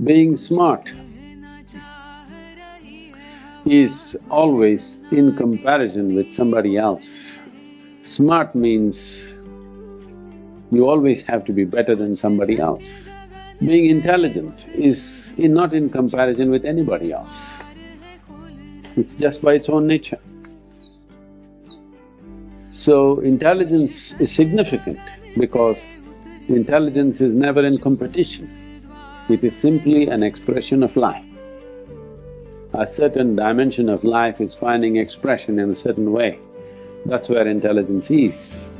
Being smart is always in comparison with somebody else. Smart means you always have to be better than somebody else. Being intelligent is not in comparison with anybody else. It's just by its own nature. So, intelligence is significant because intelligence is never in competition. It is simply an expression of life. A certain dimension of life is finding expression in a certain way. That's where intelligence is.